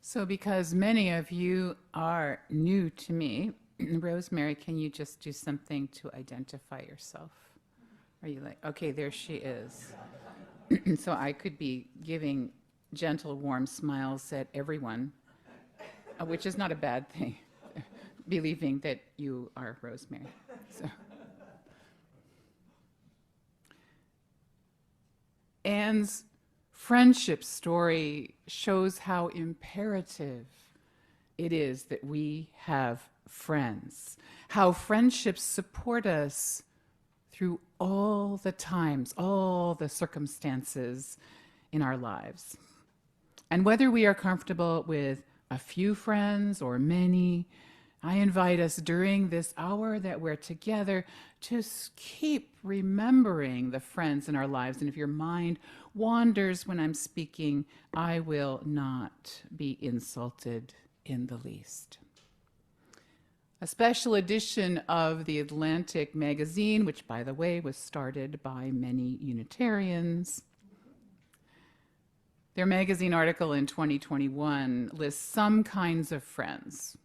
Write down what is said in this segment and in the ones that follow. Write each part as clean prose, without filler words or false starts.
So because many of you are new to me, Rosemary, can you just do something to identify yourself? Are you like, okay, there she is. So I could be giving gentle, warm smiles at everyone, which is not a bad thing, believing that you are Rosemary. So. Anne's friendship story shows how imperative it is that we have friends, how friendships support us through all the times, all the circumstances in our lives. And whether we are comfortable with a few friends or many, I invite us during this hour that we're together to keep remembering the friends in our lives. And if your mind wanders when I'm speaking, I will not be insulted in the least. A special edition of the Atlantic magazine, which, by the way, was started by many Unitarians. Their magazine article in 2021 lists some kinds of friends.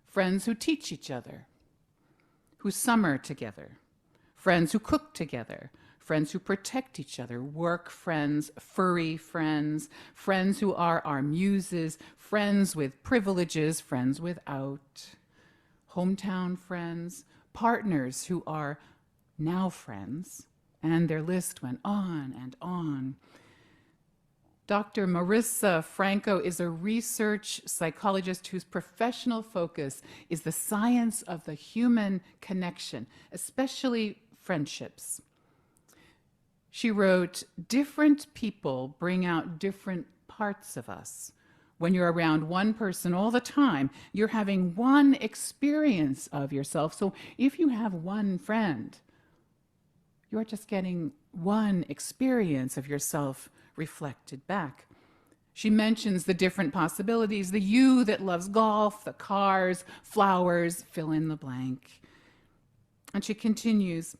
Friends who teach each other, who summer together, friends who cook together, friends who protect each other, work friends, furry friends, friends who are our muses, friends with privileges, friends without, hometown friends, partners who are now friends, and their list went on and on. Dr. Marissa Franco is a research psychologist whose professional focus is the science of the human connection, especially friendships. She wrote, "Different people bring out different parts of us. When you're around one person all the time, you're having one experience of yourself. So if you have one friend, you're just getting one experience of yourself reflected back." She mentions the different possibilities, the you that loves golf, the cars, flowers, fill in the blank. And she continues,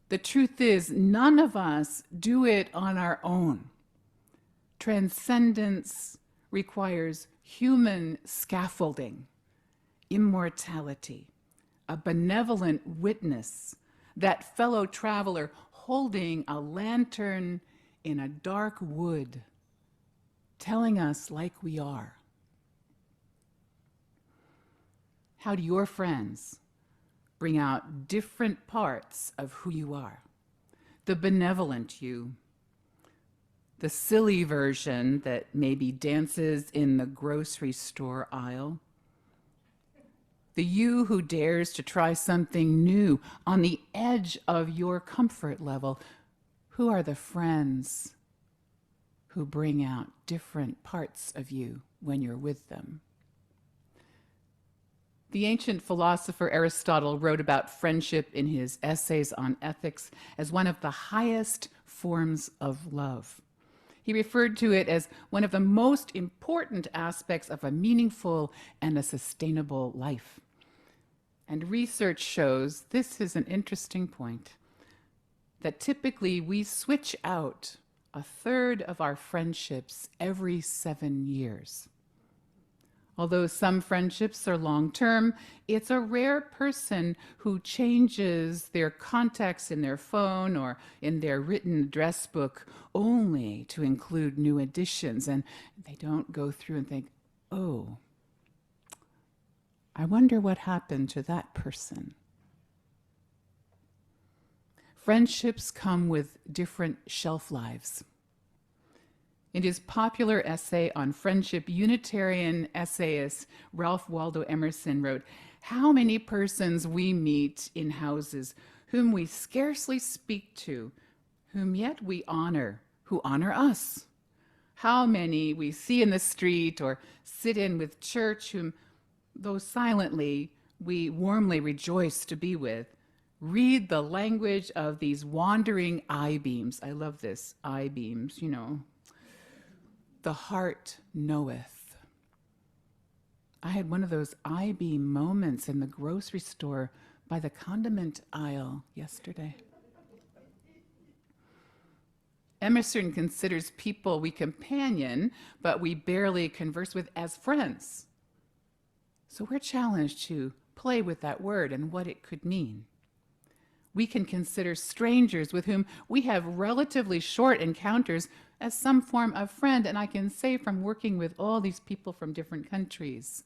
"The truth is, none of us do it on our own. Transcendence requires human scaffolding, immortality, a benevolent witness, that fellow traveler holding a lantern in a dark wood, telling us like we are." How do your friends bring out different parts of who you are? The benevolent you, the silly version that maybe dances in the grocery store aisle, the you who dares to try something new on the edge of your comfort level. Who are the friends who bring out different parts of you when you're with them? The ancient philosopher Aristotle wrote about friendship in his essays on ethics as one of the highest forms of love. He referred to it as one of the most important aspects of a meaningful and a sustainable life. And research shows, this is an interesting point, that typically we switch out a third of our friendships every 7 years. Although some friendships are long-term, it's a rare person who changes their contacts in their phone or in their written address book only to include new additions, and they don't go through and think, oh, I wonder what happened to that person. Friendships come with different shelf lives. In his popular essay on friendship, Unitarian essayist Ralph Waldo Emerson wrote, "How many persons we meet in houses whom we scarcely speak to, whom yet we honor, who honor us. How many we see in the street or sit in with church, whom, though silently, we warmly rejoice to be with. Read the language of these wandering I-beams." I love this, I-beams, you know. "The heart knoweth." I had one of those I-beam moments in the grocery store by the condiment aisle yesterday. Emerson considers people we companion, but we barely converse with as friends. So we're challenged to play with that word and what it could mean. We can consider strangers with whom we have relatively short encounters as some form of friend, and I can say from working with all these people from different countries,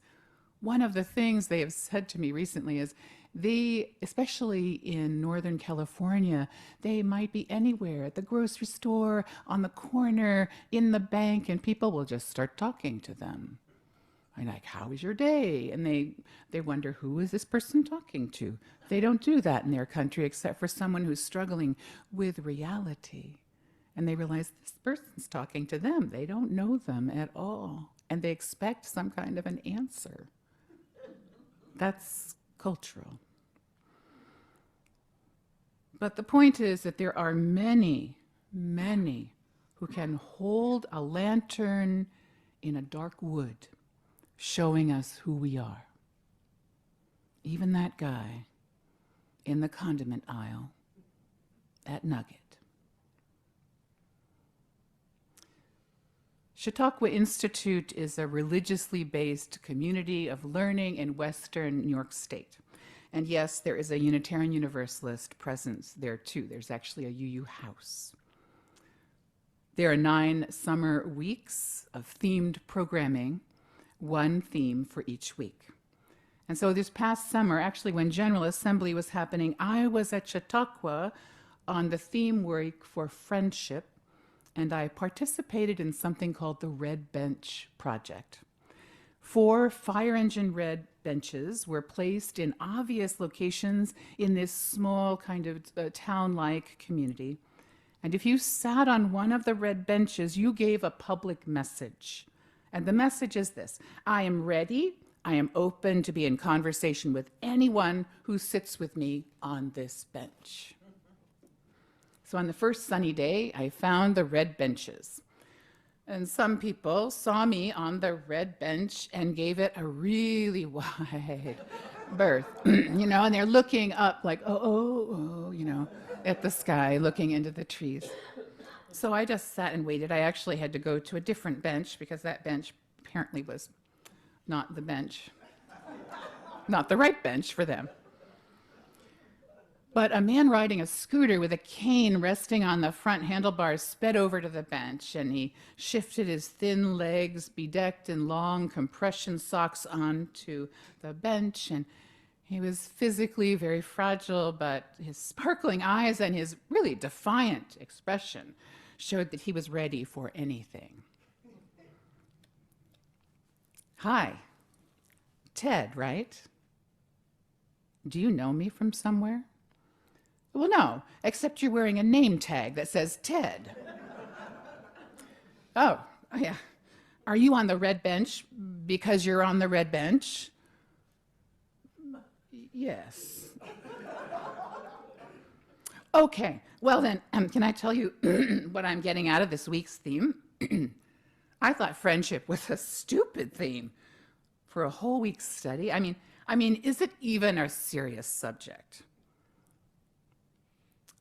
one of the things they have said to me recently is they, especially in Northern California, they might be anywhere, at the grocery store, on the corner, in the bank, and people will just start talking to them. I'm like, how was your day? And they wonder, who is this person talking to? They don't do that in their country except for someone who's struggling with reality. And they realize this person's talking to them. They don't know them at all. And they expect some kind of an answer. That's cultural. But the point is that there are many, many who can hold a lantern in a dark wood, showing us who we are. Even that guy in the condiment aisle at Nugget. Chautauqua Institute is a religiously based community of learning in Western New York State. And yes, there is a Unitarian Universalist presence there too. There's actually a UU house. There are 9 summer weeks of themed programming, one theme for each week. And so this past summer, actually when General Assembly was happening, I was at Chautauqua on the theme week for friendship, and I participated in something called the Red Bench Project. 4 fire engine red benches were placed in obvious locations in this small kind of town-like community. And if you sat on one of the red benches, you gave a public message. And the message is this: I am ready, I am open to be in conversation with anyone who sits with me on this bench. So on the first sunny day, I found the red benches. And some people saw me on the red bench and gave it a really wide berth, and they're looking up like, oh, at the sky, looking into the trees. So I just sat and waited. I actually had to go to a different bench because that bench apparently was not the bench, not the right bench for them. But a man riding a scooter with a cane resting on the front handlebars sped over to the bench, and he shifted his thin legs, bedecked in long compression socks, onto the bench. And he was physically very fragile, but his sparkling eyes and his really defiant expression showed that he was ready for anything. Hi, Ted, right? Do you know me from somewhere? Well, no, except you're wearing a name tag that says Ted. Oh, yeah. Are you on the red bench because you're on the red bench? Yes. Okay, well then, can I tell you what I'm getting out of this week's theme? I thought friendship was a stupid theme for a whole week's study. I mean, is it even a serious subject?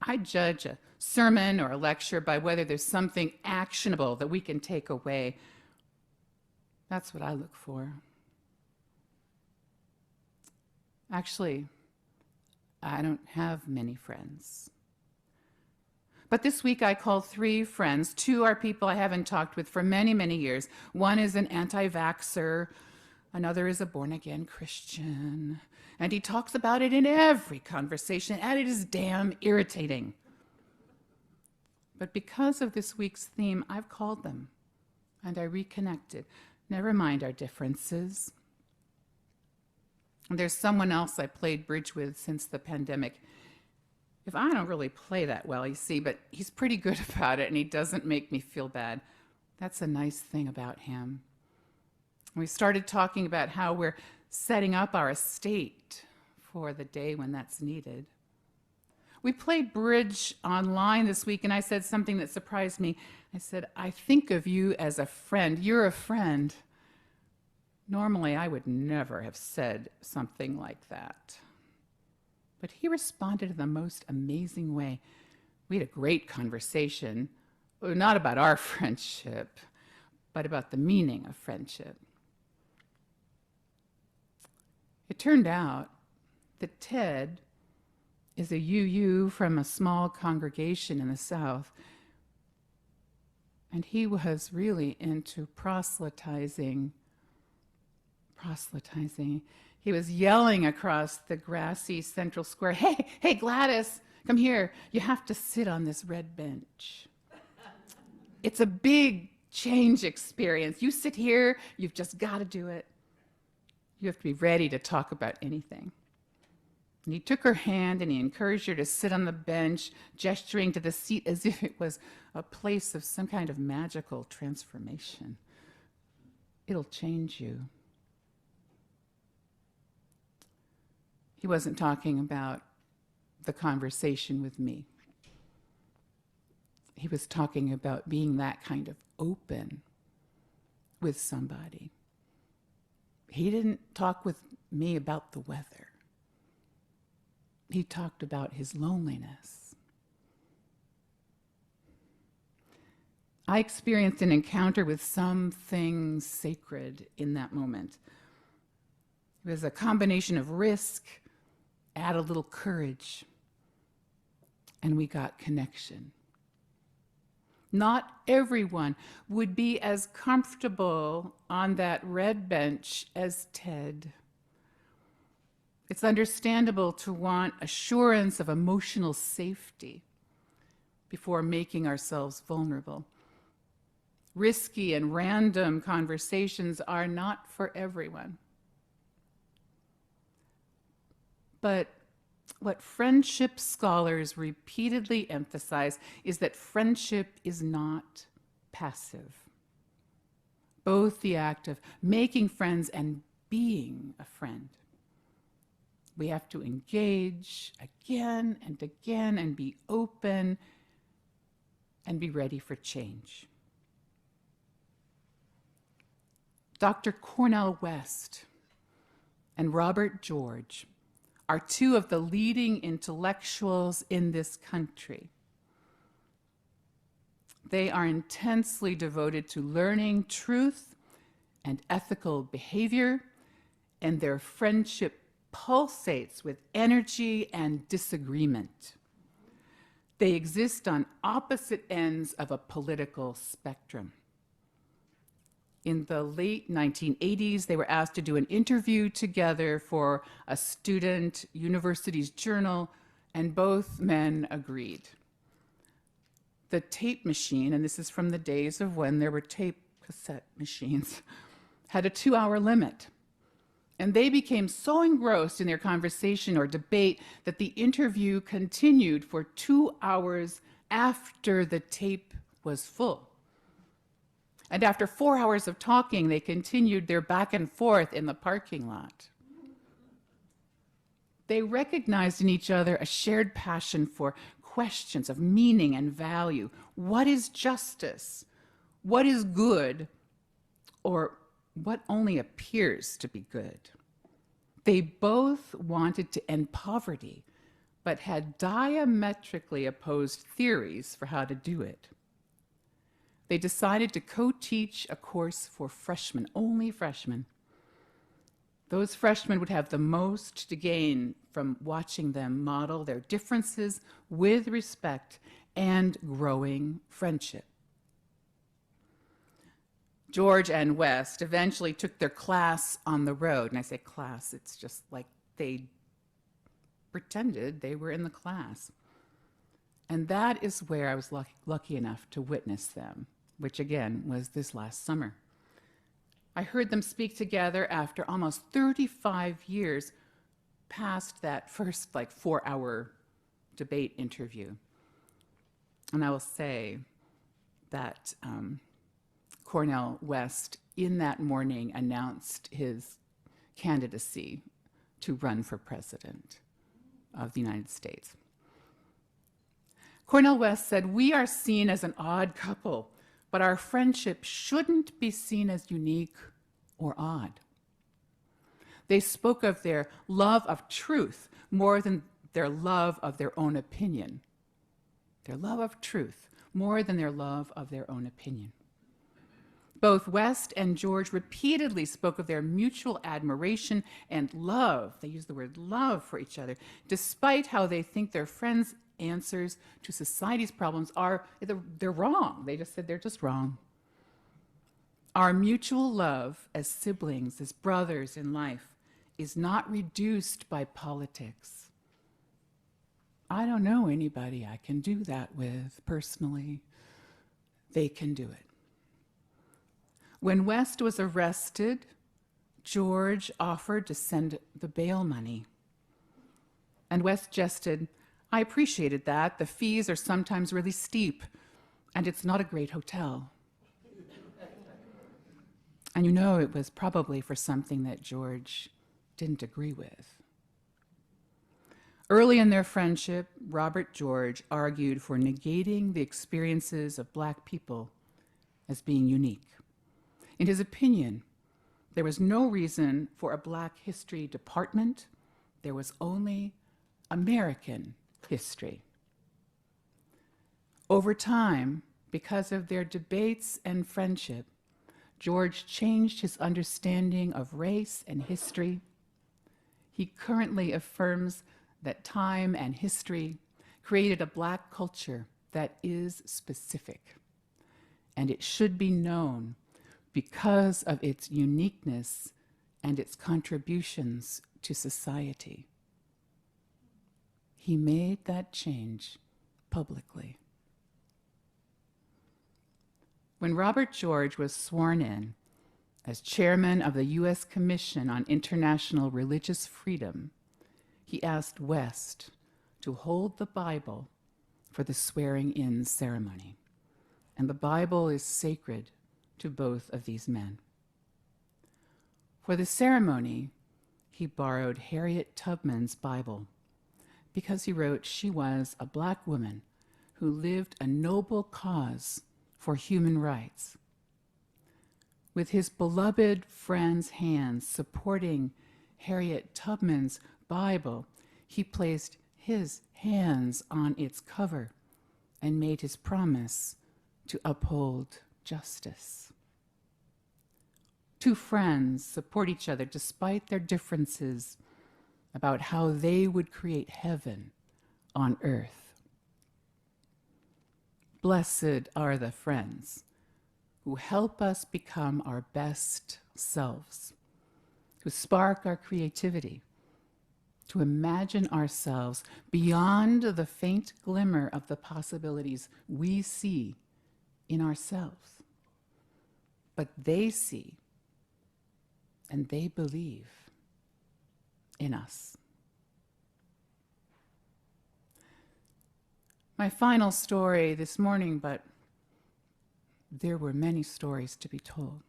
I judge a sermon or a lecture by whether there's something actionable that we can take away. That's what I look for. Actually, I don't have many friends. But this week I called 3 friends. 2 are people I haven't talked with for many, many years. One is an anti-vaxxer. Another is a born-again Christian. And he talks about it in every conversation, and it is damn irritating. But because of this week's theme, I've called them, and I reconnected. Never mind our differences. And there's someone else I played bridge with since the pandemic. If I don't really play that well, you see, but he's pretty good about it, and he doesn't make me feel bad. That's a nice thing about him. We started talking about how we're setting up our estate for the day when that's needed. We played bridge online this week, and I said something that surprised me. I said, I think of you as a friend. You're a friend. Normally, I would never have said something like that. But he responded in the most amazing way. We had a great conversation, not about our friendship, but about the meaning of friendship. It turned out that Ted is a UU from a small congregation in the South, and he was really into proselytizing. He was yelling across the grassy central square, hey, Gladys, come here. You have to sit on this red bench. It's a big change experience. You sit here, you've just got to do it. You have to be ready to talk about anything. And he took her hand and he encouraged her to sit on the bench, gesturing to the seat as if it was a place of some kind of magical transformation. It'll change you. He wasn't talking about the conversation with me. He was talking about being that kind of open with somebody. He didn't talk with me about the weather. He talked about his loneliness. I experienced an encounter with something sacred in that moment. It was a combination of risk, add a little courage, and we got connection. Not everyone would be as comfortable on that red bench as Ted. It's understandable to want assurance of emotional safety before making ourselves vulnerable. Risky and random conversations are not for everyone. But what friendship scholars repeatedly emphasize is that friendship is not passive. Both the act of making friends and being a friend. We have to engage again and again and be open and be ready for change. Dr. Cornel West and Robert George are two of the leading intellectuals in this country. They are intensely devoted to learning truth and ethical behavior, and their friendship pulsates with energy and disagreement. They exist on opposite ends of a political spectrum. In the late 1980s, they were asked to do an interview together for a student university's journal, and both men agreed. The tape machine, and this is from the days of when there were tape cassette machines, had a 2-hour limit. And they became so engrossed in their conversation or debate that the interview continued for 2 hours after the tape was full. And after 4 hours of talking, they continued their back and forth in the parking lot. They recognized in each other a shared passion for questions of meaning and value. What is justice? What is good? Or what only appears to be good? They both wanted to end poverty, but had diametrically opposed theories for how to do it. They decided to co-teach a course for freshmen, only freshmen. Those freshmen would have the most to gain from watching them model their differences with respect and growing friendship. George and West eventually took their class on the road. And I say class, it's just like they pretended they were in the class. And that is where I was lucky enough to witness them, which again was this last summer. I heard them speak together after almost 35 years past that first 4-hour debate interview. And I will say that Cornel West in that morning announced his candidacy to run for president of the United States. Cornel West said, "We are seen as an odd couple, but our friendship shouldn't be seen as unique or odd." They spoke of their love of truth more than their love of their own opinion. Their love of truth more than their love of their own opinion. Both West and George repeatedly spoke of their mutual admiration and love. They use the word love for each other, despite how they think their friends' answers to society's problems are, they're wrong. They just said they're just wrong. Our mutual love as siblings, as brothers in life, is not reduced by politics. I don't know anybody I can do that with personally. They can do it. When West was arrested, George offered to send the bail money. And West jested, "I appreciated that. The fees are sometimes really steep, and it's not a great hotel." And you know it was probably for something that George didn't agree with. Early in their friendship, Robert George argued for negating the experiences of Black people as being unique. In his opinion, there was no reason for a Black history department. There was only American history. Over time, because of their debates and friendship, George changed his understanding of race and history. He currently affirms that time and history created a Black culture that is specific, and it should be known because of its uniqueness and its contributions to society. He made that change publicly. When Robert George was sworn in as chairman of the U.S. Commission on International Religious Freedom, he asked West to hold the Bible for the swearing-in ceremony. And the Bible is sacred to both of these men. For the ceremony, he borrowed Harriet Tubman's Bible because he wrote she was a Black woman who lived a noble cause for human rights. With his beloved friend's hands supporting Harriet Tubman's Bible, he placed his hands on its cover and made his promise to uphold justice. Two friends support each other despite their differences about how they would create heaven on earth. Blessed are the friends who help us become our best selves, who spark our creativity, to imagine ourselves beyond the faint glimmer of the possibilities we see in ourselves. But they see and they believe in us. My final story this morning, but there were many stories to be told,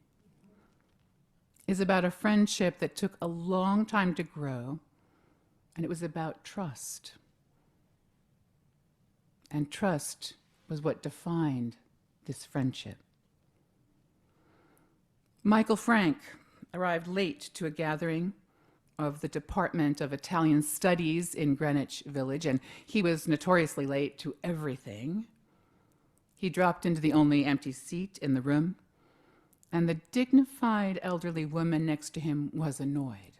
is about a friendship that took a long time to grow, and it was about trust. And trust was what defined this friendship. Michael Frank arrived late to a gathering of the Department of Italian Studies in Greenwich Village, and he was notoriously late to everything. He dropped into the only empty seat in the room, and the dignified elderly woman next to him was annoyed.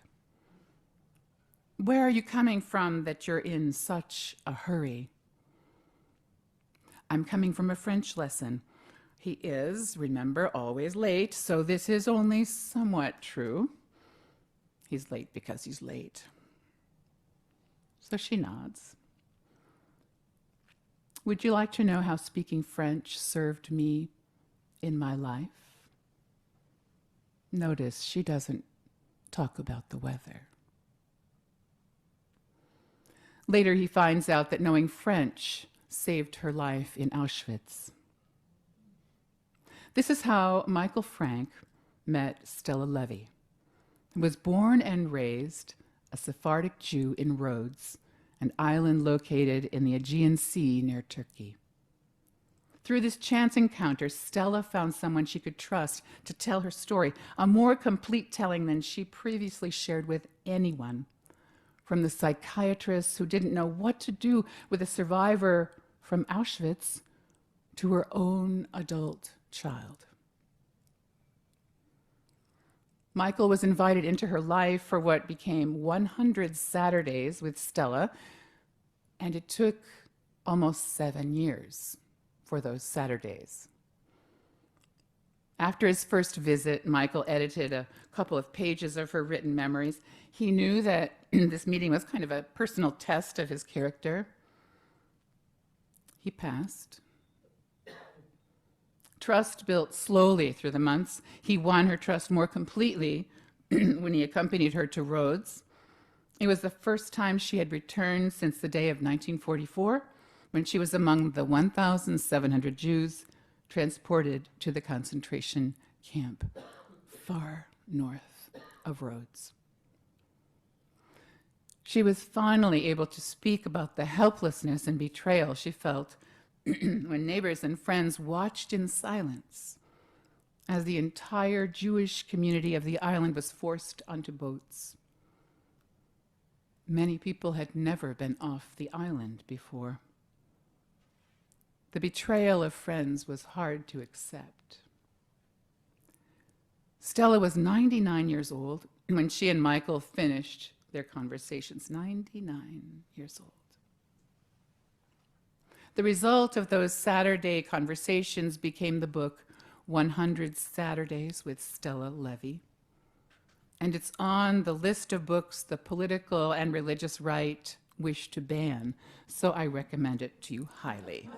"Where are you coming from that you're in such a hurry?" "I'm coming from a French lesson." He is, remember, always late, so this is only somewhat true. He's late because he's late. So she nods. "Would you like to know how speaking French served me in my life?" Notice she doesn't talk about the weather. Later, he finds out that knowing French saved her life in Auschwitz. This is how Michael Frank met Stella Levy, who was born and raised a Sephardic Jew in Rhodes, an island located in the Aegean Sea near Turkey. Through this chance encounter, Stella found someone she could trust to tell her story, a more complete telling than she previously shared with anyone, from the psychiatrists who didn't know what to do with a survivor from Auschwitz, to her own adult child. Michael was invited into her life for what became 100 Saturdays with Stella, and it took almost 7 years for those Saturdays. After his first visit, Michael edited a couple of pages of her written memories. He knew that this meeting was kind of a personal test of his character. He passed. Trust built slowly through the months. He won her trust more completely when he accompanied her to Rhodes. It was the first time she had returned since the day of 1944, when she was among the 1,700 Jews transported to the concentration camp far north of Rhodes. She was finally able to speak about the helplessness and betrayal she felt when neighbors and friends watched in silence as the entire Jewish community of the island was forced onto boats. Many people had never been off the island before. The betrayal of friends was hard to accept. Stella was 99 years old when she and Michael finished their conversations. 99 years old. The result of those Saturday conversations became the book 100 Saturdays with Stella Levy. And it's on the list of books the political and religious right wish to ban, so I recommend it to you highly.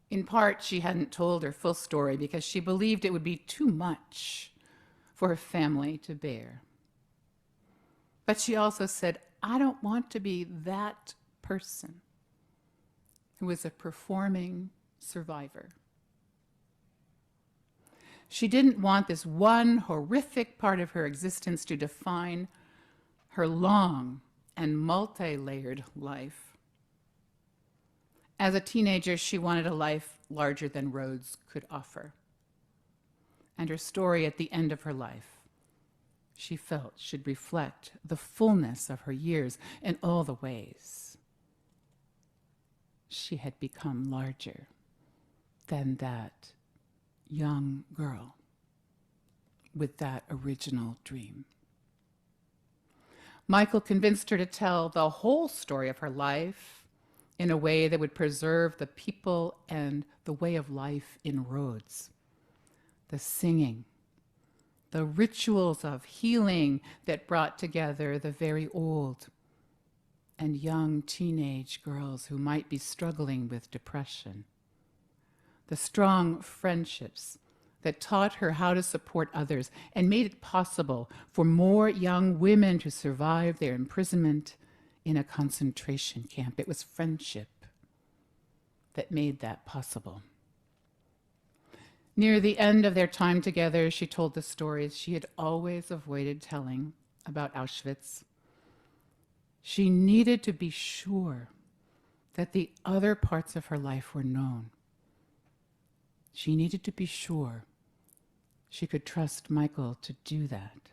In part, she hadn't told her full story because she believed it would be too much for her family to bear. But she also said, I don't want to be that person who is a performing survivor. She didn't want this one horrific part of her existence to define her long and multi-layered life. As a teenager, she wanted a life larger than Rhodes could offer. And her story at the end of her life, she felt, should reflect the fullness of her years in all the ways she had become larger than that young girl with that original dream. Michael convinced her to tell the whole story of her life in a way that would preserve the people and the way of life in Rhodes. The singing, the rituals of healing that brought together the very old and young teenage girls who might be struggling with depression. The strong friendships that taught her how to support others and made it possible for more young women to survive their imprisonment in a concentration camp. It was friendship that made that possible. Near the end of their time together, she told the stories she had always avoided telling about Auschwitz. She needed to be sure that the other parts of her life were known. She needed to be sure she could trust Michael to do that.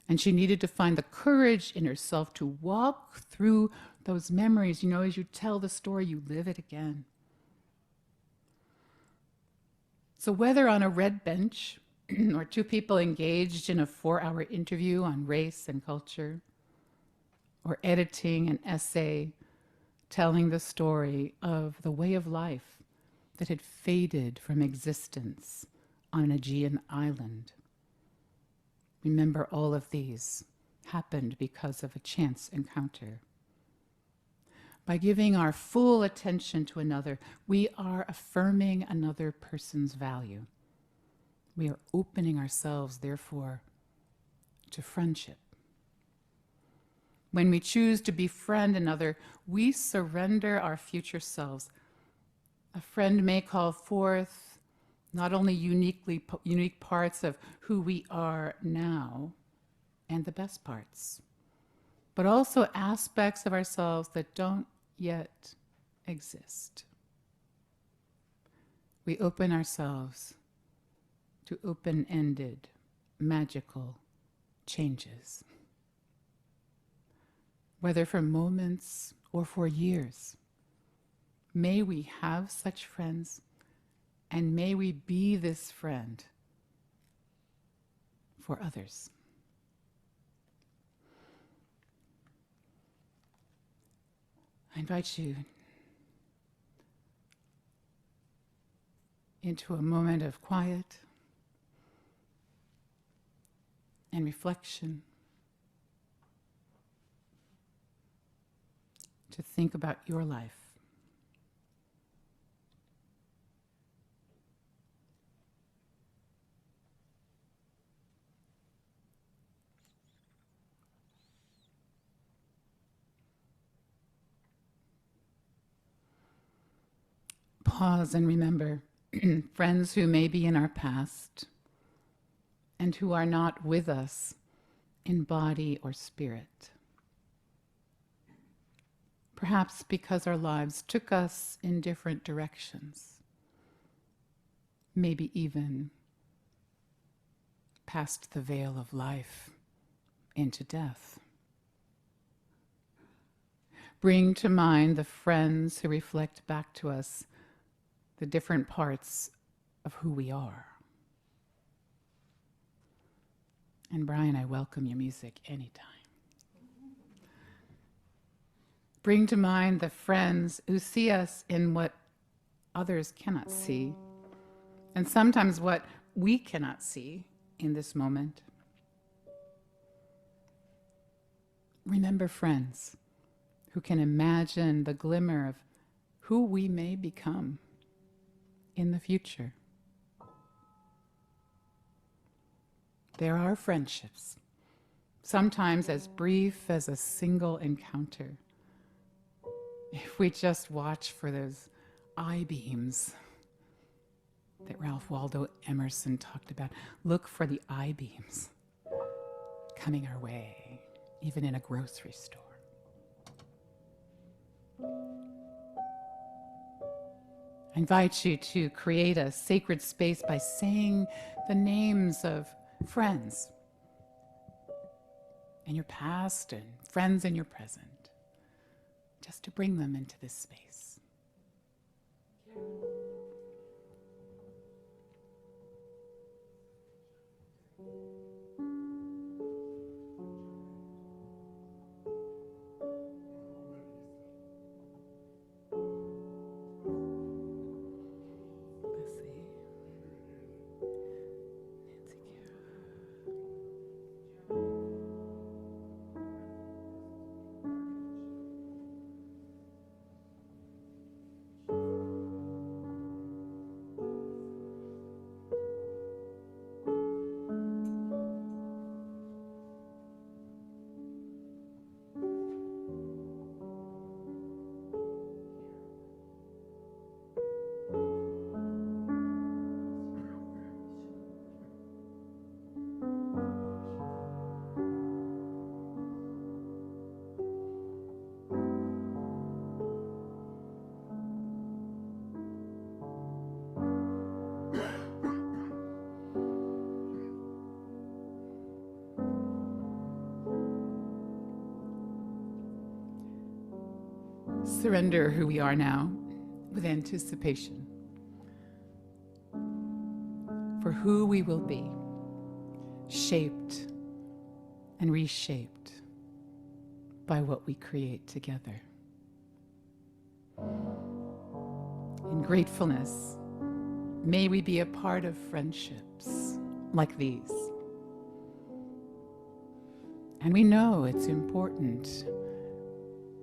And she needed to find the courage in herself to walk through those memories. You know, as you tell the story, you live it again. So whether on a red bench or two people engaged in a 4-hour interview on race and culture, or editing an essay telling the story of the way of life that had faded from existence on an Aegean island. Remember, all of these happened because of a chance encounter. By giving our full attention to another, we are affirming another person's value. We are opening ourselves, therefore, to friendship. When we choose to befriend another, we surrender our future selves. A friend may call forth not only unique parts of who we are now and the best parts, but also aspects of ourselves that don't yet exist. We open ourselves to open-ended, magical changes. whether for moments or for years. May we have such friends, and may we be this friend for others. I invite you into a moment of quiet and reflection, to think about your life. Pause and remember friends who may be in our past and who are not with us in body or spirit. Perhaps because our lives took us in different directions, maybe even past the veil of life into death. Bring to mind the friends who reflect back to us the different parts of who we are. And Brian, I welcome your music anytime. Bring to mind the friends who see us in what others cannot see, and sometimes what we cannot see in this moment. Remember friends who can imagine the glimmer of who we may become in the future. There are friendships, sometimes as brief as a single encounter. If we just watch for those I-beams that Ralph Waldo Emerson talked about, look for the I-beams coming our way, even in a grocery store. I invite you to create a sacred space by saying the names of friends in your past and friends in your present, just to bring them into this space. Surrender who we are now with anticipation for who we will be, shaped and reshaped by what we create together. In gratefulness, may we be a part of friendships like these. And we know it's important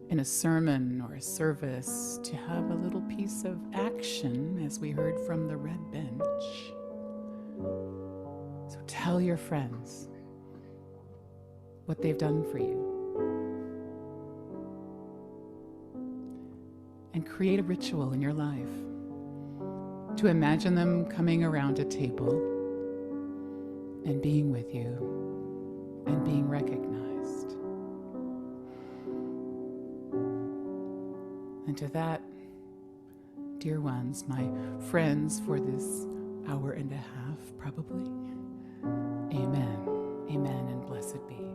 in a sermon or a service to have a little piece of action, as we heard from the red bench. So tell your friends what they've done for you. And create a ritual in your life to imagine them coming around a table and being with you and being recognized. And to that, dear ones, my friends for this hour and a half, probably, amen, amen, and blessed be.